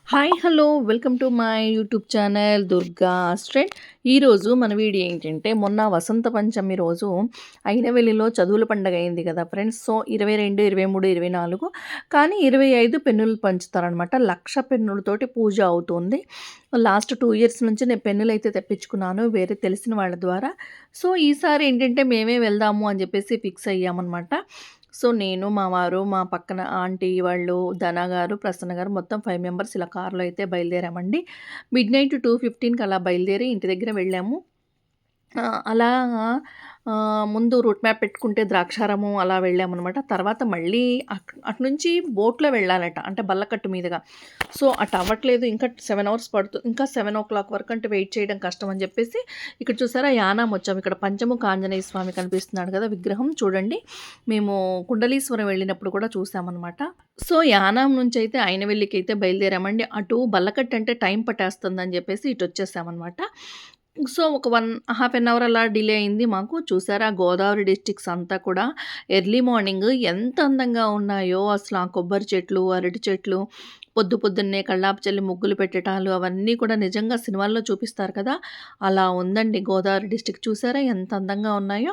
Hi hello welcome to my YouTube channel Durga straight. ఈరోజు మన video ఏంటంటే మొన్న వసంత పంచమి రోజు అయినవెల్లిలో చదువుల పండగ అయింది కదా ఫ్రెండ్స్. సో 22, 23, 24 కానీ 25 పెన్నులు పంచుతారనమాట. 1,00,000 పెన్నులతోటి పూజ అవుతుంది. లాస్ట్ 2 ఇయర్స్ నుంచి నేను పెన్నులు అయితే తెప్పించుకున్నాను వేరే తెలిసిన వాళ్ళ ద్వారా. సో ఈసారి ఏంటంటే మేమే వెళ్దాము అని చెప్పేసి ఫిక్స్ అయ్యామన్నమాట. సో నేను, మా వారు, మా పక్కన ఆంటీ వాళ్ళు, ధన గారు, ప్రసన్న గారు మొత్తం 5 మెంబర్స్ ఇలా కార్‌లో అయితే బయలుదేరామండి. మిడ్‌నైట్ 2:15కి అలా బయలుదేరి ఇంటి దగ్గర వెళ్ళాము. అలా ముందు రూట్ మ్యాప్ పెట్టుకుంటే ద్రాక్షారామం అలా వెళ్ళామనమాట. తర్వాత మళ్ళీ అటునుంచి బోట్‌లో వెళ్ళాలట. అంటే బల్లకట్టు మీదుగా. సో అటు అవ్వట్లేదు. ఇంకా 7 అవర్స్ ఇంకా 7:00 వరకు అంటే వెయిట్ చేయడం కష్టం అని చెప్పేసి ఇక్కడ చూసారా యానాం వచ్చాము. ఇక్కడ పంచముఖ ఆంజనేయ స్వామి కనిపిస్తున్నాడు కదా విగ్రహం చూడండి. మేము కుండలీశ్వరం వెళ్ళినప్పుడు కూడా చూసామన్నమాట. సో యానాం నుంచి అయితే అయినవెల్లికి అయితే బయలుదేరామండి. అటు బల్లకట్టు అంటే టైం పట్టేస్తుందని చెప్పేసి ఇటు వచ్చేసామన్నమాట. సో ఒక హాఫ్ అన్ అవర్ అలా డిలే అయింది మాకు. చూసారా గోదావరి డిస్ట్రిక్ట్స్ అంతా కూడా ఎర్లీ మార్నింగ్ ఎంత అందంగా ఉన్నాయో అసలు. ఆ కొబ్బరి చెట్లు, అరటి చెట్లు, పొద్దున్నే కల్లాపు చల్లి ముగ్గులు పెట్టటాలు అవన్నీ కూడా నిజంగా సినిమాల్లో చూపిస్తారు కదా, అలా ఉందండి గోదావరి డిస్ట్రిక్ట్. చూసారా ఎంత అందంగా ఉన్నాయో.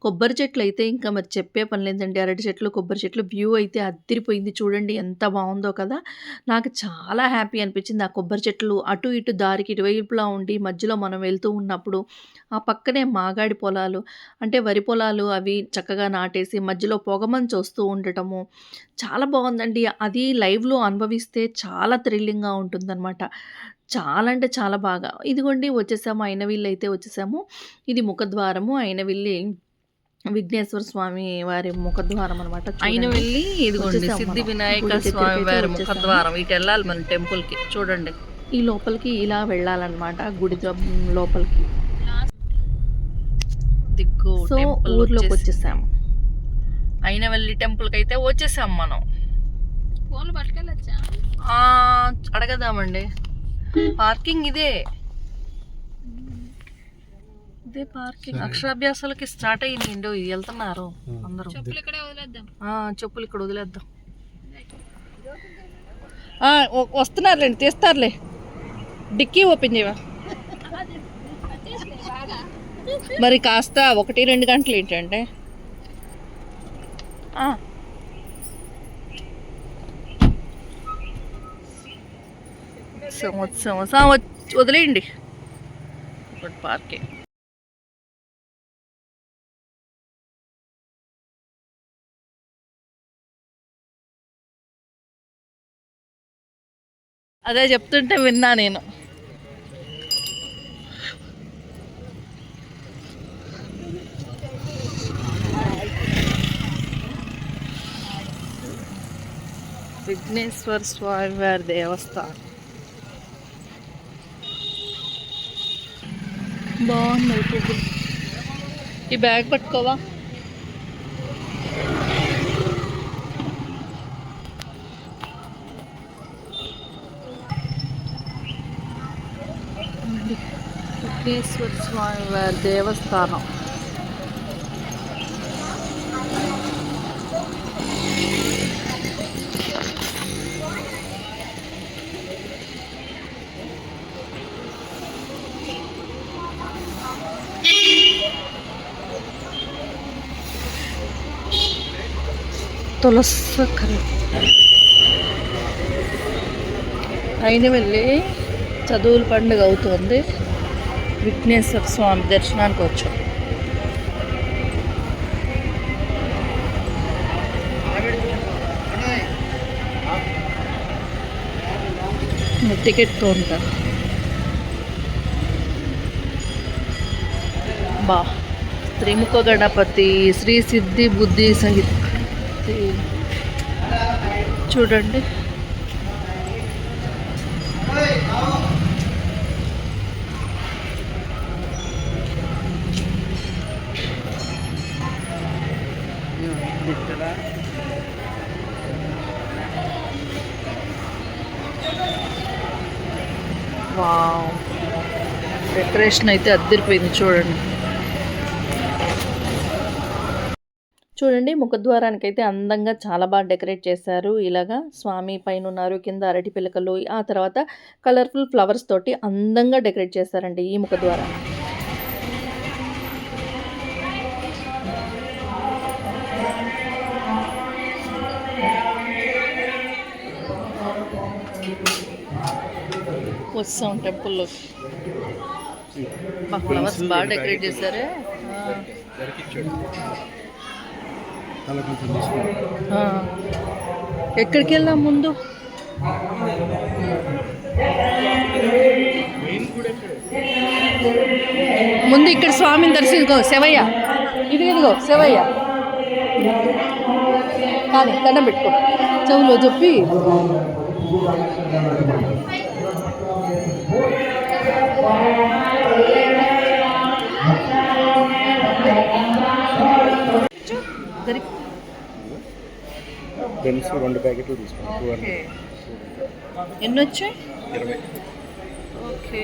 కొబ్బరి చెట్లు అయితే ఇంకా మరి చెప్పే పని లేదండి. అరటి చెట్లు, కొబ్బరి చెట్లు వ్యూ అయితే అద్దిరిపోయింది. చూడండి ఎంత బాగుందో కదా. నాకు చాలా హ్యాపీ అనిపించింది. ఆ కొబ్బరి చెట్లు అటు ఇటు దారికి ఇరువైపులా ఉండి మధ్యలో మనం వెళ్తూ ఉన్నప్పుడు ఆ పక్కనే మాగాడి పొలాలు అంటే వరి పొలాలు అవి చక్కగా నాటేసి మధ్యలో పొగమంచు వస్తూ ఉండటము చాలా బాగుందండి. అది లైవ్లో అనుభవిస్తే చాలా థ్రిల్లింగ్గా ఉంటుందన్నమాట. చాలా అంటే చాలా బాగా. ఇదిగోండి వచ్చేసాము. అయినవిల్లి అయితే వచ్చేసాము. ఇది ముఖద్వారము. అయినవిల్లి విఘ్నేశ్వర స్వామి వారి ముఖద్వారం అనమాట. అయినవెల్లి ఇదిగోండి సిద్ధి వినాయక స్వామి వారి ముఖద్వారం. ఇటు వెళ్ళాలి మన టెంపుల్కి. చూడండి ఈ లోపలికి ఇలా వెళ్ళాలన్నమాట గుడి లోపలికి. దిగ్గు సో ఊర్లోకి వచ్చేసాము. అయినవెల్లి టెంపుల్కి అయితే వచ్చేసాం మనం. ఫోన్లు పట్టుకెళ్ళొచ్చా అడగదామండి. పార్కింగ్ ఇదే పార్కింగ్. అక్షరాభ్యాసాలకి స్టార్ట్ అయ్యింది. వెళ్తున్నారు అందరూ. చెప్పులు ఇక్కడ వదిలేద్దాం. వస్తున్నారులేండి, తీస్తారులే. డిక్కీ ఓపెన్ చేయవా మరి కాస్త 1-2 గంటలు ఏంటంటే. వదిలేయండి పార్కింగ్. అదే చెప్తుంటే విన్నా నేను. విఘ్నేశ్వర స్వామి వారి దేవస్థానం బాగుంది. ఈ బ్యాగ్ పట్టుకోవా. విఘ్నేశ్వర స్వామి వారి దేవస్థానం. తులసి అయినవెల్లి చదువుల పండుగ అవుతుంది. విఘ్నేశ్వర స్వామి దర్శనానికి వచ్చాం. టికెట్ కౌంటర్ బా. త్రిముఖ గణపతి, శ్రీ సిద్ధి బుద్ధి సహిత చూడండి. వావ్, డెకరేషన్ అయితే అద్దరిపోయింది చూడండి. చూడండి ముఖద్వారానికైతే అందంగా చాలా బాగా డెకరేట్ చేశారు. ఇలాగా స్వామి పైనున్నారు, కింద అరటి పిలకలు, ఆ తర్వాత కలర్‌ఫుల్ ఫ్లవర్స్ తోటి అందంగా డెకరేట్ చేశారండి ఈ ముఖద్వారాన్ని. వస్తాం టెంపుల్లోకి. ఫ్లవర్స్ బాగా డెకరేట్ చేశారే. ఎక్కడికి వెళ్దాం ముందు? ముందు ఇక్కడ స్వామిని దర్శించుకో. శివయ్య ఇదిగో శివయ్య కానీ దండం పెట్టుకో చెవులో చెప్పి. రెండు ప్యాకెట్లు తీసుకోండి. ఎన్ని వచ్చాయి? 20. ఓకే.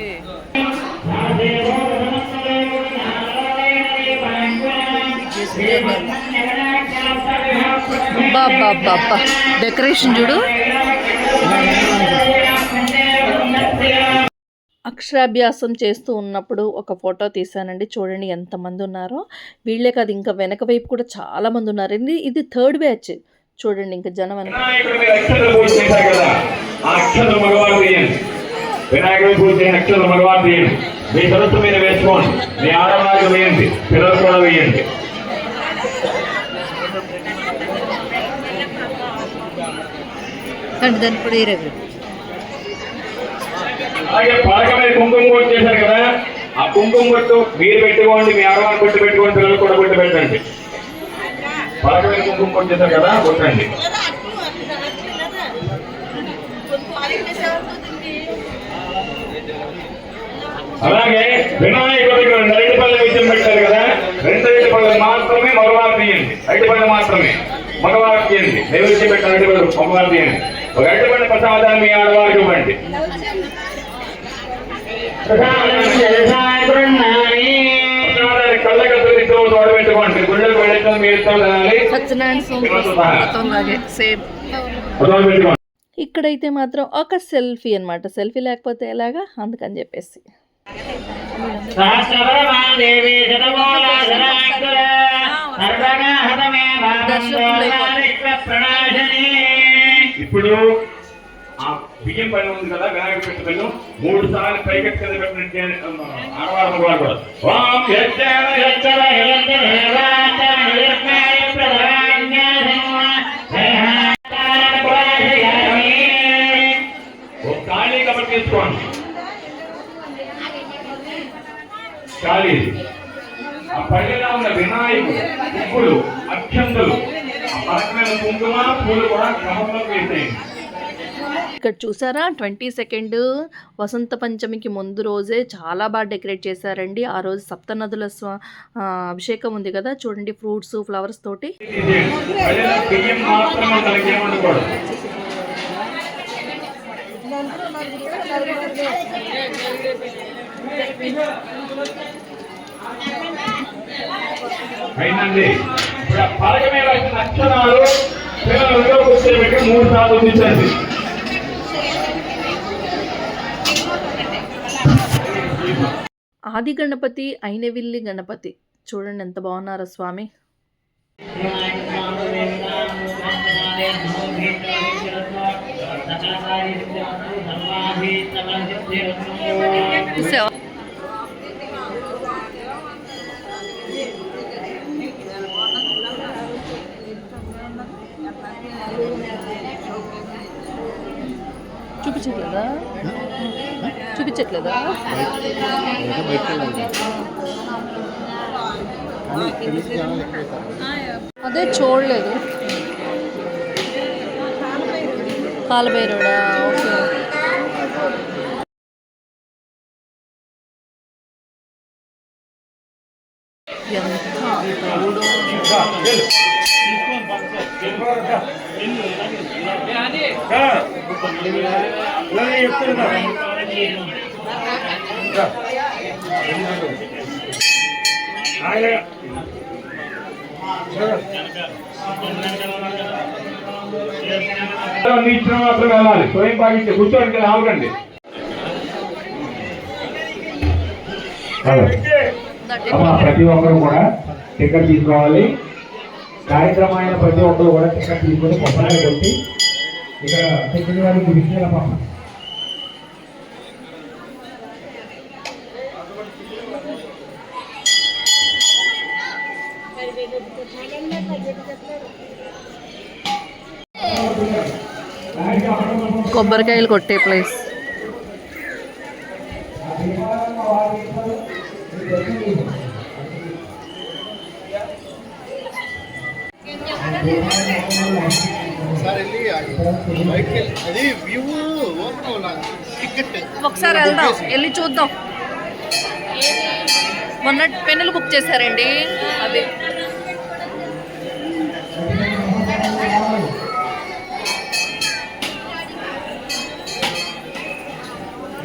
బాబా డెకరేషన్ చూడు. అక్షరాభ్యాసం చేస్తూ ఉన్నప్పుడు ఒక ఫోటో తీశానండి. చూడండి ఎంతమంది ఉన్నారో. వీళ్ళే కాదు ఇంకా వెనక వైపు కూడా చాలా మంది ఉన్నారు. ఇది థర్డ్ బ్యాచ్. చూడండి ఇంకా జనం వినాయకుడి పూజ అక్షరాలు మగవారు తీయండి. మీ సరస్సు మీద వేసుకోండి. మీ ఆడవాళ్ళు వేయండి, పిల్లలు కూడా వేయండి. అలాగే పలక మీద కుంకుమ బొట్టు చేశారు కదా, ఆ కుంకుమ బొట్టు మీరు పెట్టుకోండి, మీ ఆడవాళ్ళు బొట్టు పెట్టుకోండి, పిల్లలు కూడా బొట్టు పెట్టండి. పలక మీద కుంకుమ బొట్టు చేశారు కదా, కొట్టండి. అలాగే వినాయకుడికి 2 అరటిపళ్ళ విషయం పెట్టారు కదా, 2 అరటిపళ్ళు మాత్రమే మగవారు తీయండి. అరటిపళ్ళు మాత్రమే మగవారు తీయండి. నైవేద్యం పెట్టిన అరటిపళ్ళు మగవారు తీయండి. ఒక అరటిపళ్ళ ప్రసాదాన్ని మీ ఆడవారికి ఇవ్వండి. కళ్ళకత్తులు తోడు పెట్టుకోండి. గుళ్ళకు వెళ్ళి మీరు పెట్టుకోండి. ఇక్కడైతే మాత్రం ఒక సెల్ఫీ అన్నమాట. సెల్ఫీ లేకపోతే ఎలాగా, అందుకని చెప్పేసి. ఇప్పుడు ఆ బియ్యం పైన ఉంది కదా వినాయకుడు పెట్టుకుని 3 సార్లు పైకెత్తి కింద పెట్టినట్టు ఆడవాళ్ళు కూడా ఖాళీ కబర్ తీసుకోండి. ఖాళీ ఆ పల్లెలో ఉన్న వినాయకుడు పువ్వులు, అక్షంతలు, ఆ పరకమైన కుంకుమ పూలు కూడా క్రమంలో వేసేయండి. ఇక్కడ చూసారా 22nd వసంత పంచమికి ముందు రోజే చాలా బాగా డెకరేట్ చేశారండి. ఆ రోజు సప్తనదుల అభిషేకం ఉంది కదా, చూడండి ఫ్రూట్స్ ఫ్లవర్స్ తోటి. అయిందండి. ఇప్పుడు పలక మీద వచ్చిన అక్షరాలు పిల్లలు కూర్చోబెట్టి 3 సార్లు తీర్చండి. ఆది గణపతి, అయినవిల్లి గణపతి చూడండి ఎంత బాగున్నారో స్వామి. చూపించట్లేదా? చూపించట్లేదా? అదే చూడలేదు. కాలభైరవుడా? ఓకే. ఎంత ఇచ్చిన మాత్రం వెళ్ళాలి. స్వయం పాటించే కూర్చోండి, ఆవకండి. ప్రతి ఒక్కరు కూడా టికెట్ తీసుకోవాలి. కార్యక్రమం అయిన ప్రతి ఒక్కరు కూడా టికెట్ తీసుకొని కొబ్బరి కొట్టి ఇక్కడ టికెట్ వారికి విషయాల పాప కొబ్బరికాయలు కొట్టే ప్లేస్. ఒకసారి వెళ్దాం, వెళ్ళి చూద్దాం. మొన్న పెన్నులు బుక్ చేశారండి, అదే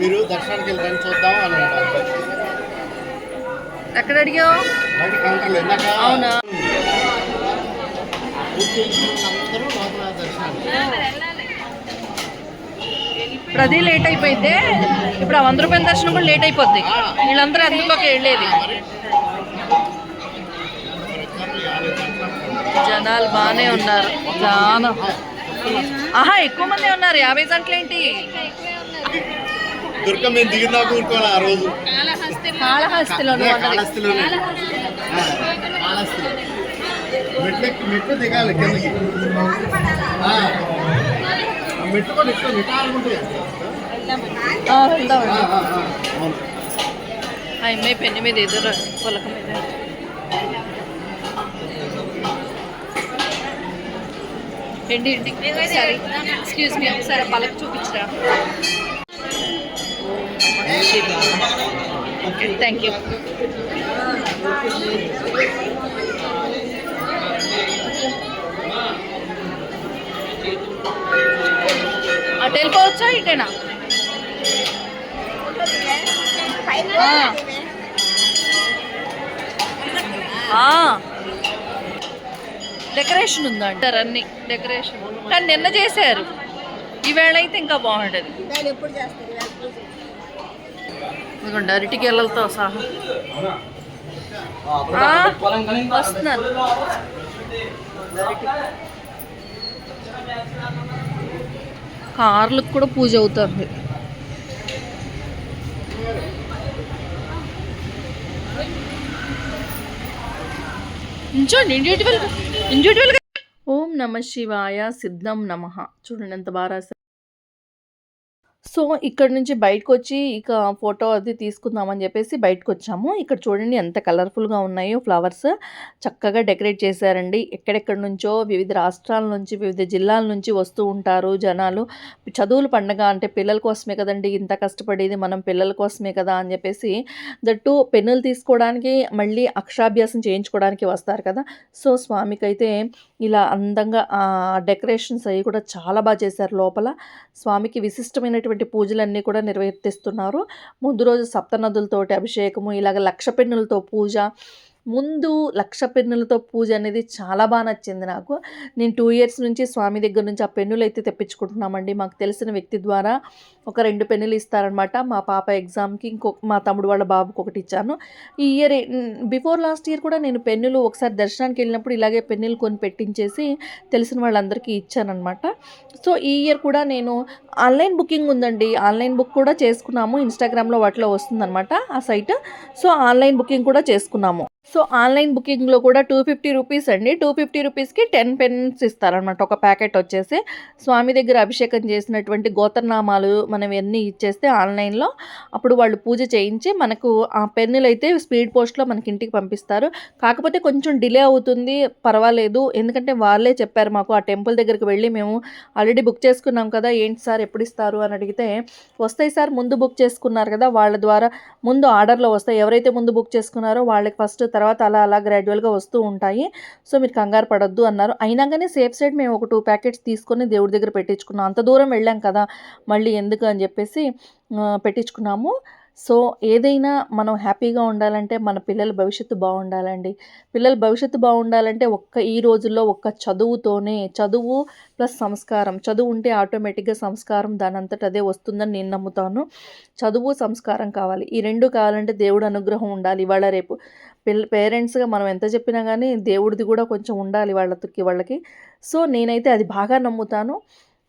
మీరు దర్శనానికి వెళ్ళి చూద్దాం అని ఎక్కడ అడిగావు? అవునా, ఇప్పుడు అది లేట్ అయిపోయింది. ఇప్పుడు ఆ 100 రూపాయల దర్శనం కూడా లేట్ అయిపోద్ది. వీళ్ళందరూ అందులోకి వెళ్ళేది. జనాలు బాగానే ఉన్నారు, చాలా. ఆహా, ఎక్కువ మంది ఉన్నారు. 50 గంటలు ఏంటి? దుర్గ మేము దిగిందా కూరుకోవాలి ఆ రోజు. కాళహస్తిలో మెట్లు దిగాలి కిందకి. మెట్లు కూడా ఇట్లా నిటాలుంటాయి. వెళ్దామండి. ఆ అమ్మాయి పెన్ను మీద ఎదురు పొలక మీద. ఏంటి ఒకసారి ఎక్స్క్యూజ్ మీ, ఒకసారి పలక చూపించరా? Okay, thank you. అటు వెళ్ళిపోవచ్చా, ఇటేనా? డెకరేషన్ ఉందంటారు, అన్ని డెకరేషన్. కానీ నిన్న చేశారు, ఈవేళ అయితే ఇంకా బాగుంటుంది. ఇదిగోండి అరటి గెలలతో సహా వస్తున్నారు. కార్లకు కూడా పూజ అవుతుంది. ఇండివిజువల్. ఓం నమ శివాయ, సిద్ధం నమః. చూడండి ఎంత బాగా రాశారు. సో ఇక్కడ నుంచి బయటకు వచ్చి ఇక ఫోటో అది తీసుకుందామని చెప్పేసి బయటకు వచ్చాము. ఇక్కడ చూడండి ఎంత కలర్ఫుల్గా ఉన్నాయో ఫ్లవర్స్, చక్కగా డెకరేట్ చేశారండి. ఎక్కడెక్కడ నుంచో వివిధ రాష్ట్రాల నుంచి, వివిధ జిల్లాల నుంచి వస్తూ ఉంటారు జనాలు. చదువుల పండగ అంటే పిల్లల కోసమే కదండి ఇంత కష్టపడేది, మనం పిల్లల కోసమే కదా అని చెప్పేసి దట్టు పెన్నులు తీసుకోవడానికి, మళ్ళీ అక్షరాభ్యాసం చేయించుకోవడానికి వస్తారు కదా. సో స్వామికి అయితే ఇలా అందంగా డెకరేషన్స్ అవి కూడా చాలా బాగా చేశారు. లోపల స్వామికి విశిష్టమైనటువంటి పూజలన్నీ కూడా నిర్వర్తిస్తున్నారు. ముందు రోజు సప్తనదులతోటి అభిషేకము, ఇలాగ లక్ష పెన్నులతో పూజ. ముందు లక్ష పెన్నులతో పూజ అనేది చాలా బాగా నచ్చింది నాకు. నేను 2 years నుంచి స్వామి దగ్గర నుంచి ఆ పెన్నులు అయితే తెప్పించుకుంటున్నామండి. మాకు తెలిసిన వ్యక్తి ద్వారా ఒక 2 పెన్నులు ఇస్తారనమాట. మా పాప ఎగ్జామ్కి, మా తమ్ముడు వాళ్ళ బాబుకి ఒకటి ఇచ్చాను. ఈ ఇయర్ బిఫోర్ లాస్ట్ ఇయర్ కూడా నేను పెన్నులు ఒకసారి దర్శనానికి వెళ్ళినప్పుడు ఇలాగే పెన్నులు కొని పెట్టించేసి తెలిసిన వాళ్ళందరికీ ఇచ్చానమాట. సో ఈ ఇయర్ కూడా నేను ఆన్లైన్ బుకింగ్ ఉందండి, ఆన్లైన్ బుక్ కూడా చేసుకున్నాము. ఇన్స్టాగ్రామ్లో వాటిలో వస్తుందన్నమాట ఆ సైట్. సో ఆన్లైన్ బుకింగ్ కూడా చేసుకున్నాము. సో ఆన్లైన్ బుకింగ్లో కూడా 250 రూపీస్ అండి. 250 రూపీస్కి 10 పెన్స్ ఇస్తారనమాట. ఒక ప్యాకెట్ వచ్చేసి స్వామి దగ్గర అభిషేకం చేసినటువంటి గోత్రనామాలు మనం ఎన్ని ఇచ్చేస్తే ఆన్లైన్లో అప్పుడు వాళ్ళు పూజ చేయించి మనకు ఆ పెన్నులు అయితే స్పీడ్ పోస్ట్లో మనకి ఇంటికి పంపిస్తారు. కాకపోతే కొంచెం డిలే అవుతుంది, పర్వాలేదు. ఎందుకంటే వాళ్ళే చెప్పారు మాకు. ఆ టెంపుల్ దగ్గరికి వెళ్ళి మేము ఆల్రెడీ బుక్ చేసుకున్నాం కదా, ఏంటి సార్ ఎప్పుడు ఇస్తారు అని అడిగితే, వస్తాయి సార్, ముందు బుక్ చేసుకున్నారు కదా వాళ్ళ ద్వారా ముందు ఆర్డర్లో వస్తాయి. ఎవరైతే ముందు బుక్ చేసుకున్నారో వాళ్ళకి ఫస్ట్, తర్వాత అలా అలా గ్రాడ్యువల్గా వస్తూ ఉంటాయి. సో మీరు కంగారు పడొద్దు అన్నారు. అయినా కానీ సేఫ్ సైడ్ మేము ఒక 2 ప్యాకెట్స్ తీసుకొని దేవుడి దగ్గర పెట్టించుకున్నాం. అంత దూరం వెళ్ళాం కదా, మళ్ళీ ఎందుకు అని చెప్పేసి పెట్టించుకున్నాము. సో ఏదైనా మనం హ్యాపీగా ఉండాలంటే మన పిల్లల భవిష్యత్తు బాగుండాలండి. పిల్లల భవిష్యత్తు బాగుండాలంటే ఈ రోజుల్లో చదువుతోనే, చదువు ప్లస్ సంస్కారం. చదువు ఉంటే ఆటోమేటిక్‌గా సంస్కారం దానంతట అదే వస్తుందని నేను నమ్ముతాను. చదువు, సంస్కారం కావాలి. ఈ 2 కావాలంటే దేవుడి అనుగ్రహం ఉండాలి ఇవాళ రేపు. పేరెంట్స్‌గా మనం ఎంత చెప్పినా గానీ దేవుడిది గూడా కొంచెం ఉండాలి వాళ్ళకి. సో నేనైతే అది బాగా నమ్ముతాను.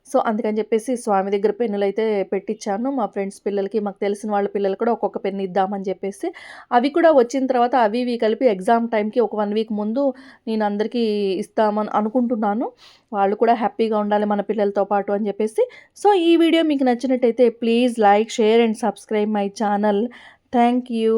సో అందుకని చెప్పేసి స్వామి దగ్గర పెన్నులైతే పెట్టిచ్చాను. మా ఫ్రెండ్స్ పిల్లలకి, మాకు తెలిసిన వాళ్ళ పిల్లలకి కూడా ఒక్కొక్క పెన్ ఇద్దామని చెప్పేసి. అవి కూడా వచ్చిన తర్వాత అవి ఇవి కలిపి ఎగ్జామ్ టైంకి ఒక 1 వీక్ ముందు నేను అందరికీ ఇస్తామని అనుకుంటున్నాను. వాళ్ళు కూడా హ్యాపీగా ఉండాలి మన పిల్లలతో పాటు అని చెప్పేసి. సో ఈ వీడియో మీకు నచ్చినట్టయితే please like, share and subscribe my channel. Thank you.